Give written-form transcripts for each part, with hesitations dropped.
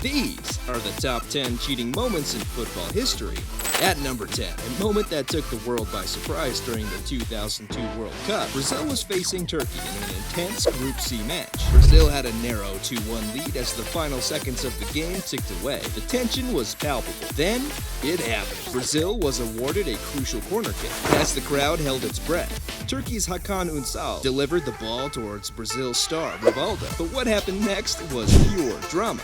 These are the top 10 cheating moments in football history. At number 10, a moment that took the world by surprise during the 2002 World Cup, Brazil was facing Turkey in an intense Group C match. Brazil had a narrow 2-1 lead as the final seconds of the game ticked away. The tension was palpable. Then, it happened. Brazil was awarded a crucial corner kick. As the crowd held its breath, Turkey's Hakan Ünsal delivered the ball towards Brazil's star, Rivaldo. But what happened next was pure drama.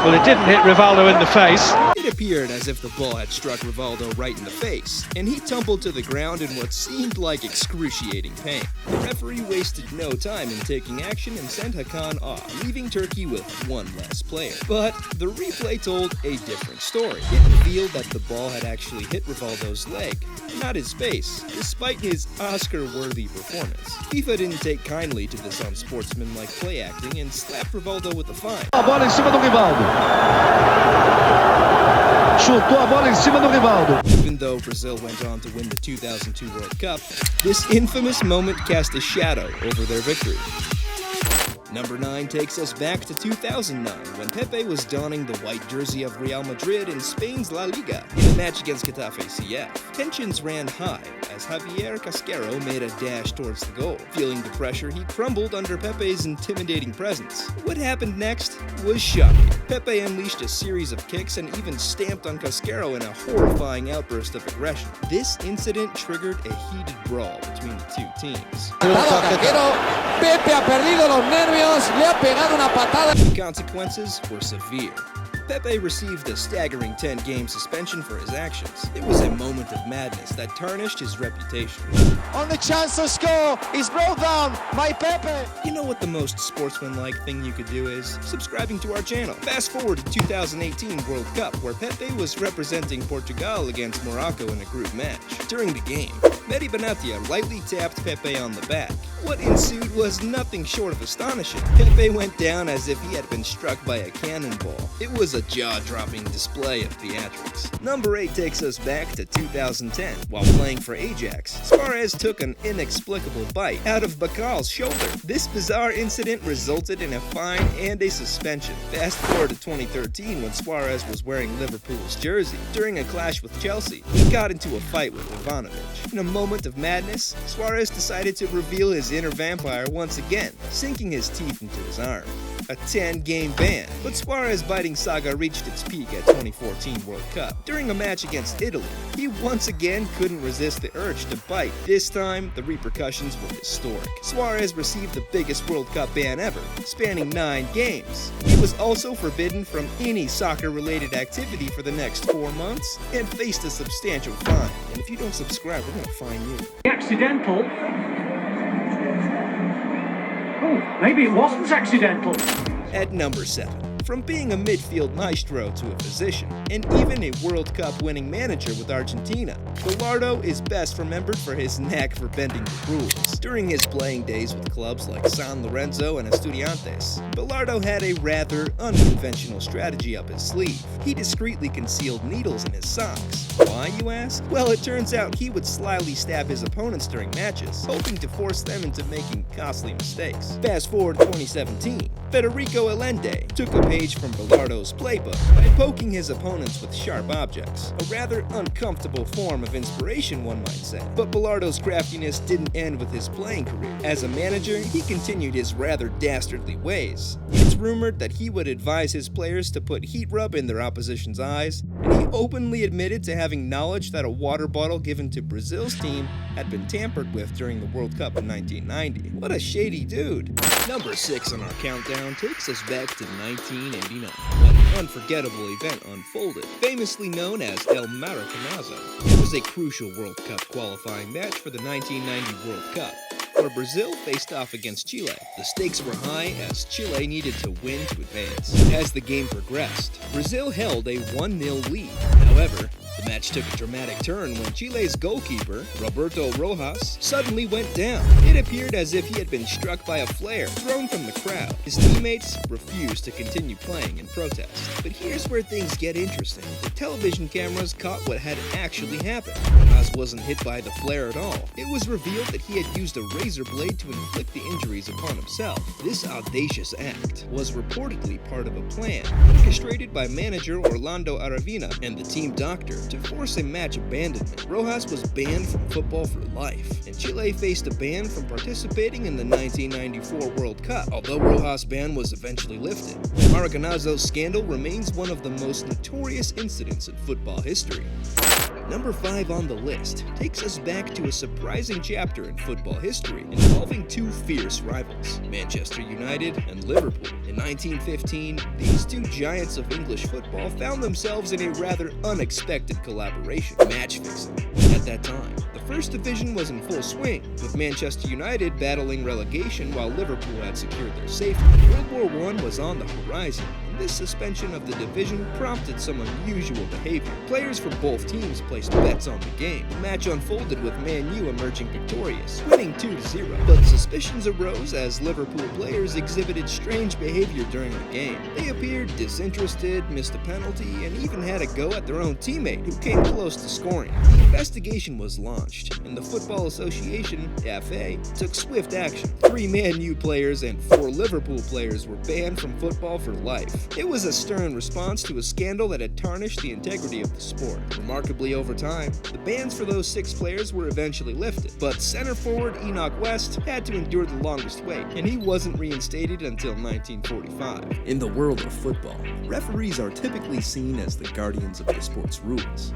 Well, it didn't hit Rivaldo in the face. It appeared as if the ball had struck Rivaldo right in the face, and he tumbled to the ground in what seemed like excruciating pain. The referee wasted no time in taking action and sent Hakan off, leaving Turkey with one less player. But the replay told a different story. It revealed that the ball had actually hit Rivaldo's leg, not his face, despite his Oscar-worthy performance. FIFA didn't take kindly to this unsportsmanlike play acting and slapped Rivaldo with a fine. A bola em cima do Rivaldo. Chutou a bola em cima do Rivaldo. Even though Brazil went on to win the 2002 World Cup, this infamous moment cast a shadow over their victory. Number 9 takes us back to 2009, when Pepe was donning the white jersey of Real Madrid in Spain's La Liga in a match against Getafe CF. Tensions ran high as Javier Casquero made a dash towards the goal. Feeling the pressure, he crumbled under Pepe's intimidating presence. What happened next was shocking. Pepe unleashed a series of kicks and even stamped on Casquero in a horrifying outburst of aggression. This incident triggered a heated brawl between the two teams. Pepe ha perdido los nervios, le ha pegado una patada. The consequences were severe. Pepe received a staggering 10-game suspension for his actions. It was a moment of madness that tarnished his reputation. On the chance to score, he's brought down by Pepe. You know what the most sportsmanlike thing you could do is? Subscribing to our channel. Fast forward to 2018 World Cup, where Pepe was representing Portugal against Morocco in a group match. During the game, Mehdi Benatia lightly tapped Pepe on the back. What ensued was nothing short of astonishing. Pepe went down as if he had been struck by a cannonball. It was a jaw-dropping display of theatrics. Number 8 takes us back to 2010. While playing for Ajax, Suarez took an inexplicable bite out of Bacal's shoulder. This bizarre incident resulted in a fine and a suspension. Fast forward to 2013 when Suarez was wearing Liverpool's jersey. During a clash with Chelsea, he got into a fight with Ivanovic. In a moment of madness, Suarez decided to reveal his inner vampire once again, sinking his teeth into his arm. A 10-game ban, but Suarez's biting saga reached its peak at 2014 World Cup. During a match against Italy, he once again couldn't resist the urge to bite. This time, the repercussions were historic. Suarez received the biggest World Cup ban ever, spanning 9 games. He was also forbidden from any soccer-related activity for the next 4 months and faced a substantial fine. And if you don't subscribe, we're gonna fine you. Accidental. Oh, maybe it wasn't accidental. At number 7. From being a midfield maestro to a physician, and even a World Cup winning manager with Argentina, Bilardo is best remembered for his knack for bending the rules. During his playing days with clubs like San Lorenzo and Estudiantes, Bilardo had a rather unconventional strategy up his sleeve. He discreetly concealed needles in his socks. Why, you ask? Well, it turns out he would slyly stab his opponents during matches, hoping to force them into making costly mistakes. Fast forward to 2017, Federico Allende took a page from Bilardo's playbook by poking his opponents with sharp objects. A rather uncomfortable form of inspiration, one might say. But Bilardo's craftiness didn't end with his playing career. As a manager, he continued his rather dastardly ways. It's rumored that he would advise his players to put heat rub in their opposition's eyes, and he openly admitted to having knowledge that a water bottle given to Brazil's team had been tampered with during the World Cup in 1990. What a shady dude. Number 6 on our countdown takes us back to 1989, when an unforgettable event unfolded, famously known as El Maracanazo. It was a crucial World Cup qualifying match for the 1990 World Cup, where Brazil faced off against Chile. The stakes were high as Chile needed to win to advance. As the game progressed, Brazil held a 1-0 lead. However, the match took a dramatic turn when Chile's goalkeeper, Roberto Rojas, suddenly went down. It appeared as if he had been struck by a flare thrown from the crowd. His teammates refused to continue playing in protest. But here's where things get interesting. The television cameras caught what had actually happened. Rojas wasn't hit by the flare at all. It was revealed that he had used a razor blade to inflict the injuries upon himself. This audacious act was reportedly part of a plan orchestrated by manager Orlando Aravena and the team doctor to force a match abandonment. Rojas was banned from football for life, and Chile faced a ban from participating in the 1994 World Cup, although Rojas' ban was eventually lifted. The Maracanazo scandal remains one of the most notorious incidents in football history. Number 5 on the list takes us back to a surprising chapter in football history involving two fierce rivals, Manchester United and Liverpool. In 1915, these two giants of English football found themselves in a rather unexpected collaboration, match fixing. At that time, the First Division was in full swing, with Manchester United battling relegation while Liverpool had secured their safety. World War I was on the horizon. This suspension of the division prompted some unusual behavior. Players from both teams placed bets on the game. The match unfolded with Man U emerging victorious, winning 2-0. But suspicions arose as Liverpool players exhibited strange behavior during the game. They appeared disinterested, missed a penalty, and even had a go at their own teammate, who came close to scoring. The investigation was launched, and the Football Association, FA, took swift action. 3 Man U players and 4 Liverpool players were banned from football for life. It was a stern response to a scandal that had tarnished the integrity of the sport. Remarkably, over time, the bans for those 6 players were eventually lifted, but center forward Enoch West had to endure the longest wait, and he wasn't reinstated until 1945. In the world of football, referees are typically seen as the guardians of the sport's rules,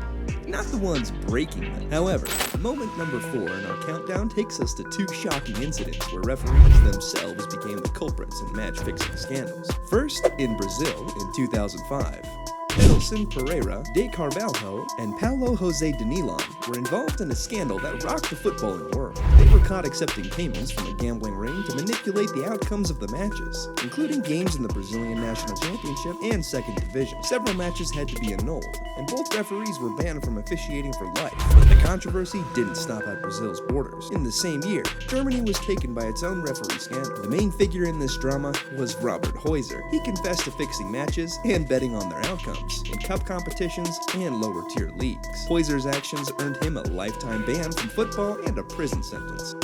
not the ones breaking them. However, moment number 4 in our countdown takes us to 2 shocking incidents where referees themselves became the culprits in match-fixing scandals. First, in Brazil in 2005. Edilson Pereira, De Carvalho, and Paulo José Danilon were involved in a scandal that rocked the footballing world. They were caught accepting payments from a gambling ring to manipulate the outcomes of the matches, including games in the Brazilian National Championship and Second Division. Several matches had to be annulled, and both referees were banned from officiating for life. But the controversy didn't stop at Brazil's borders. In the same year, Germany was taken by its own referee scandal. The main figure in this drama was Robert Heuser. He confessed to fixing matches and betting on their outcomes in cup competitions and lower-tier leagues. Heuser's actions earned him a lifetime ban from football and a prison sentence.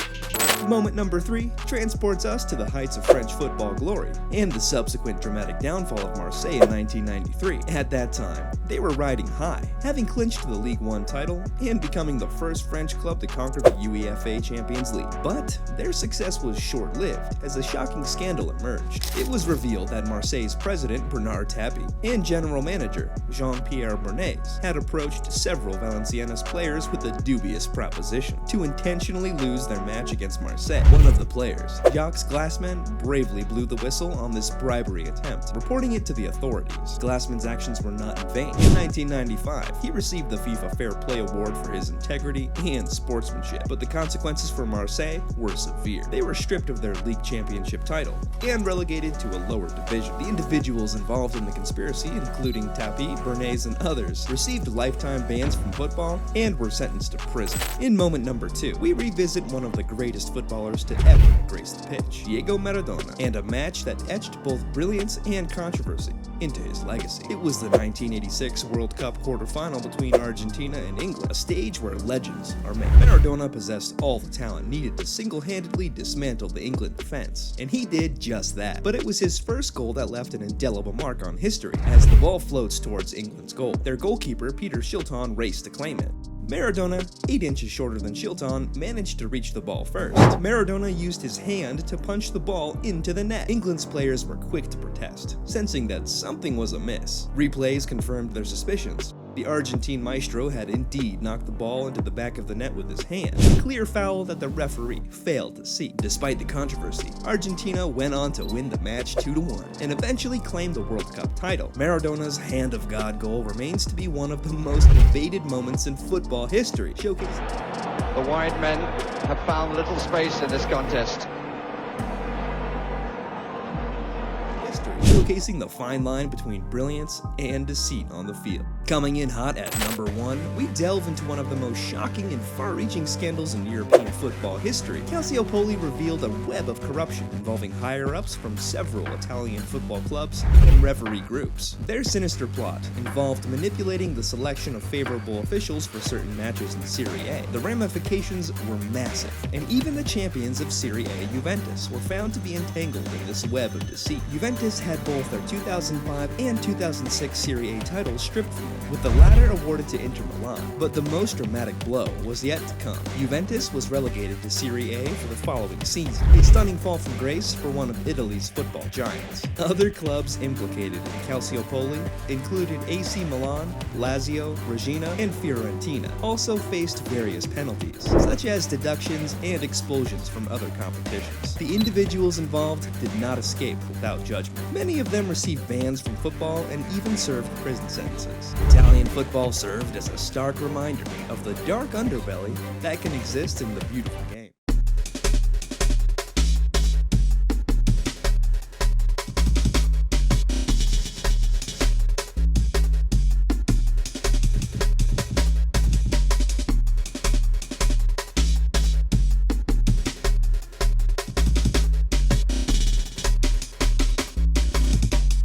Moment number 3 transports us to the heights of French football glory and the subsequent dramatic downfall of Marseille in 1993. At that time, they were riding high, having clinched the Ligue 1 title and becoming the first French club to conquer the UEFA Champions League. But their success was short-lived as a shocking scandal emerged. It was revealed that Marseille's president, Bernard Tapie, and general manager, Jean-Pierre Bernays, had approached several Valenciennes players with a dubious proposition to intentionally lose their match against Marseille. One of the players, Jacques Glassman, bravely blew the whistle on this bribery attempt, reporting it to the authorities. Glassman's actions were not in vain. In 1995, he received the FIFA Fair Play Award for his integrity and sportsmanship, but the consequences for Marseille were severe. They were stripped of their league championship title and relegated to a lower division. The individuals involved in the conspiracy, including Tapie, Bernays, and others, received lifetime bans from football and were sentenced to prison. In moment number 2, we revisit one of the greatest footballers to ever grace the pitch, Diego Maradona, and a match that etched both brilliance and controversy into his legacy. It was the 1986 World Cup quarterfinal between Argentina and England, a stage where legends are made. Maradona possessed all the talent needed to single-handedly dismantle the England defense, and he did just that. But it was his first goal that left an indelible mark on history. As the ball floats towards England's goal, their goalkeeper, Peter Shilton, raced to claim it. Maradona, 8 inches shorter than Shilton, managed to reach the ball first. Maradona used his hand to punch the ball into the net. England's players were quick to protest, sensing that something was amiss. Replays confirmed their suspicions. The Argentine maestro had indeed knocked the ball into the back of the net with his hand, a clear foul that the referee failed to see. Despite the controversy, Argentina went on to win the match 2-1 and eventually claimed the World Cup title. Maradona's Hand of God goal remains to be one of the most debated moments in football history, showcasing the wide men have found little space in this contest. Showcasing the fine line between brilliance and deceit on the field. Coming in hot at number 1, we delve into one of the most shocking and far-reaching scandals in European football history. Calciopoli revealed a web of corruption involving higher-ups from several Italian football clubs and referee groups. Their sinister plot involved manipulating the selection of favorable officials for certain matches in Serie A. The ramifications were massive, and even the champions of Serie A, Juventus, were found to be entangled in this web of deceit. Juventus had both their 2005 and 2006 Serie A titles stripped from them, with the latter awarded to Inter Milan. But the most dramatic blow was yet to come. Juventus was relegated to Serie A for the following season, a stunning fall from grace for one of Italy's football giants. Other clubs implicated in Calciopoli included AC Milan, Lazio, Regina, and Fiorentina, also faced various penalties, such as deductions and expulsions from other competitions. The individuals involved did not escape without judgment. Many of them received bans from football and even served prison sentences. Italian football served as a stark reminder of the dark underbelly that can exist in the beautiful game.